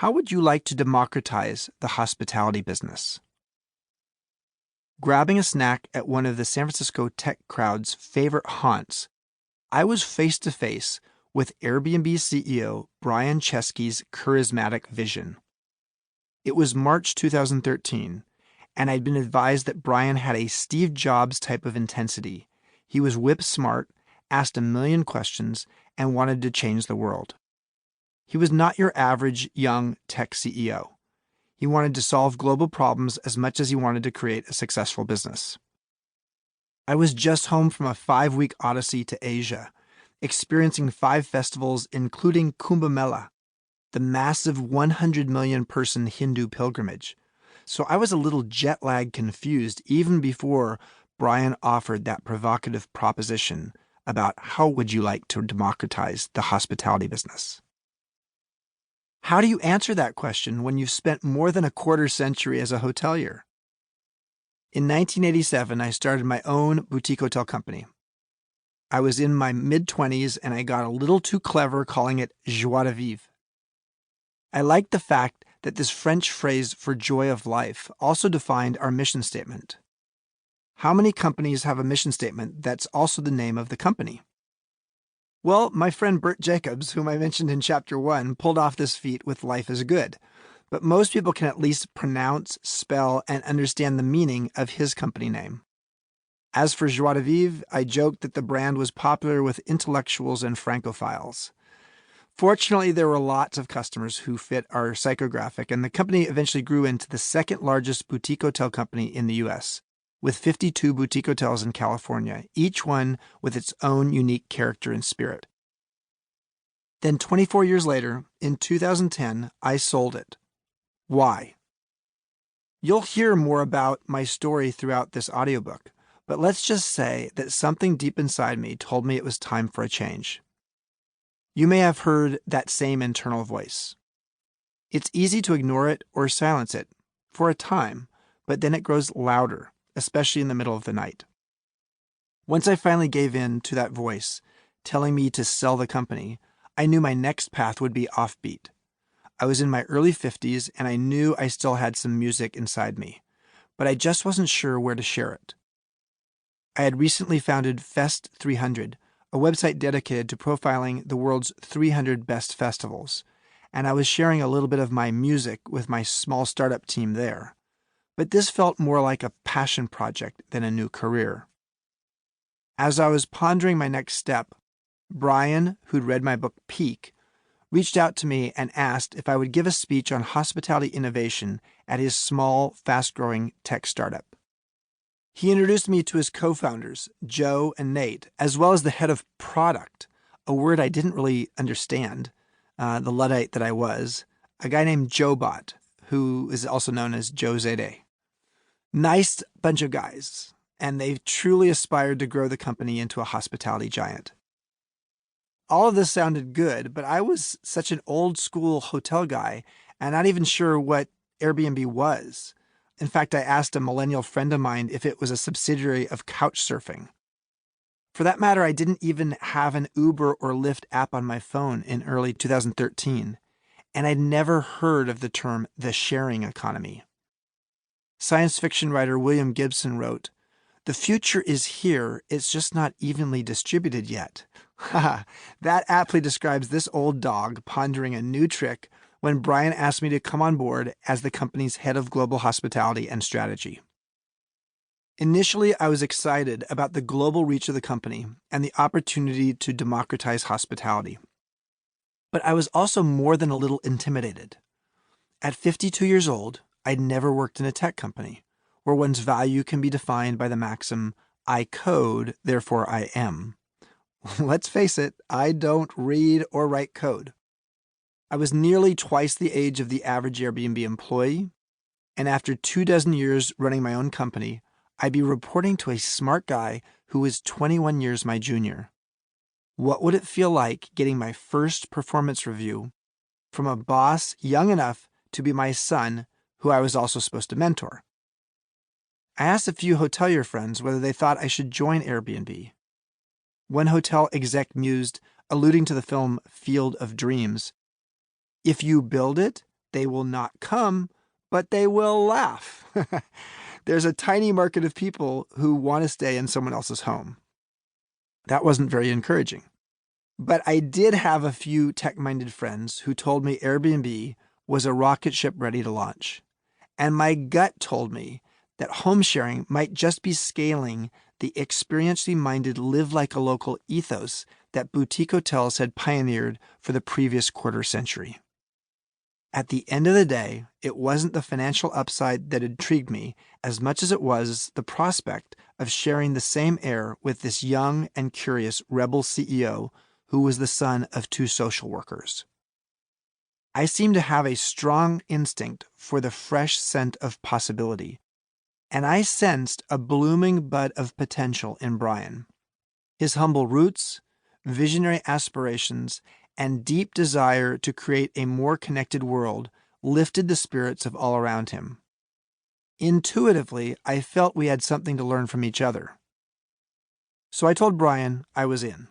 How would you like to democratize the hospitality business? Grabbing a snack at one of the San Francisco tech crowd's favorite haunts, I was face to face with Airbnb CEO Brian Chesky's charismatic vision. It was March 2013, and I'd been advised that Brian had a Steve Jobs type of intensity. He was whip smart, asked a million questions, and wanted to change the world. He was not your average young tech CEO. He wanted to solve global problems as much as he wanted to create a successful business. I was just home from a 5-week odyssey to Asia, experiencing 5 festivals including Kumbh Mela, the massive 100 million person Hindu pilgrimage. So I was a little jet lag confused even before Brian offered that provocative proposition about how would you like to democratize the hospitality business. How do you answer that question when you've spent more than a quarter century as a hotelier? In 1987, I started my own boutique hotel company. I was in my mid-20s and I got a little too clever calling it joie de vivre. I liked the fact that this French phrase for joy of life also defined our mission statement. How many companies have a mission statement that's also the name of the company? Well, my friend Bert Jacobs, whom I mentioned in Chapter 1, pulled off this feat with Life is Good. But most people can at least pronounce, spell, and understand the meaning of his company name. As for Joie de Vivre, I joked that the brand was popular with intellectuals and francophiles. Fortunately, there were lots of customers who fit our psychographic, and the company eventually grew into the second largest boutique hotel company in the U.S., with 52 boutique hotels in California, each one with its own unique character and spirit. Then 24 years later, in 2010, I sold it. Why? You'll hear more about my story throughout this audiobook, but let's just say that something deep inside me told me it was time for a change. You may have heard that same internal voice. It's easy to ignore it or silence it for a time, but then it grows louder, especially in the middle of the night. Once I finally gave in to that voice, telling me to sell the company, I knew my next path would be offbeat. I was in my early 50s and I knew I still had some music inside me, but I just wasn't sure where to share it. I had recently founded Fest 300, a website dedicated to profiling the world's 300 best festivals, and I was sharing a little bit of my music with my small startup team there. But this felt more like a passion project than a new career. As I was pondering my next step, Brian, who'd read my book Peak, reached out to me and asked if I would give a speech on hospitality innovation at his small, fast-growing tech startup. He introduced me to his co-founders, Joe and Nate, as well as the head of product, a word I didn't really understand, the Luddite that I was, a guy named Joe Bot, who is also known as Joe Zede. Nice bunch of guys, and they've truly aspired to grow the company into a hospitality giant. All of this sounded good, but I was such an old school hotel guy and not even sure what Airbnb was. In fact, I asked a millennial friend of mine if it was a subsidiary of Couchsurfing. For that matter, I didn't even have an Uber or Lyft app on my phone in early 2013, and I'd never heard of the term the sharing economy. Science fiction writer William Gibson wrote, "The future is here, it's just not evenly distributed yet." That aptly describes this old dog pondering a new trick when Brian asked me to come on board as the company's head of global hospitality and strategy. Initially, I was excited about the global reach of the company and the opportunity to democratize hospitality. But I was also more than a little intimidated. At 52 years old, I'd never worked in a tech company, where one's value can be defined by the maxim, I code, therefore I am. Let's face it, I don't read or write code. I was nearly twice the age of the average Airbnb employee, and after 24 years running my own company, I'd be reporting to a smart guy who was 21 years my junior. What would it feel like getting my first performance review from a boss young enough to be my son, who I was also supposed to mentor? I asked a few hotelier friends whether they thought I should join Airbnb. One hotel exec mused, alluding to the film Field of Dreams, "If you build it, They will not come, but they will laugh. There's a tiny market of people who want to stay in someone else's home. That wasn't very encouraging. But I did have a few tech-minded friends who told me Airbnb was a rocket ship ready to launch. And my gut told me that home sharing might just be scaling the experientially minded live like a local ethos that boutique hotels had pioneered for the previous quarter century. At the end of the day, it wasn't the financial upside that intrigued me as much as it was the prospect of sharing the same air with this young and curious rebel CEO who was the son of two social workers. I seem to have a strong instinct for the fresh scent of possibility, and I sensed a blooming bud of potential in Brian. His humble roots, visionary aspirations, and deep desire to create a more connected world lifted the spirits of all around him. Intuitively, I felt we had something to learn from each other. So I told Brian I was in.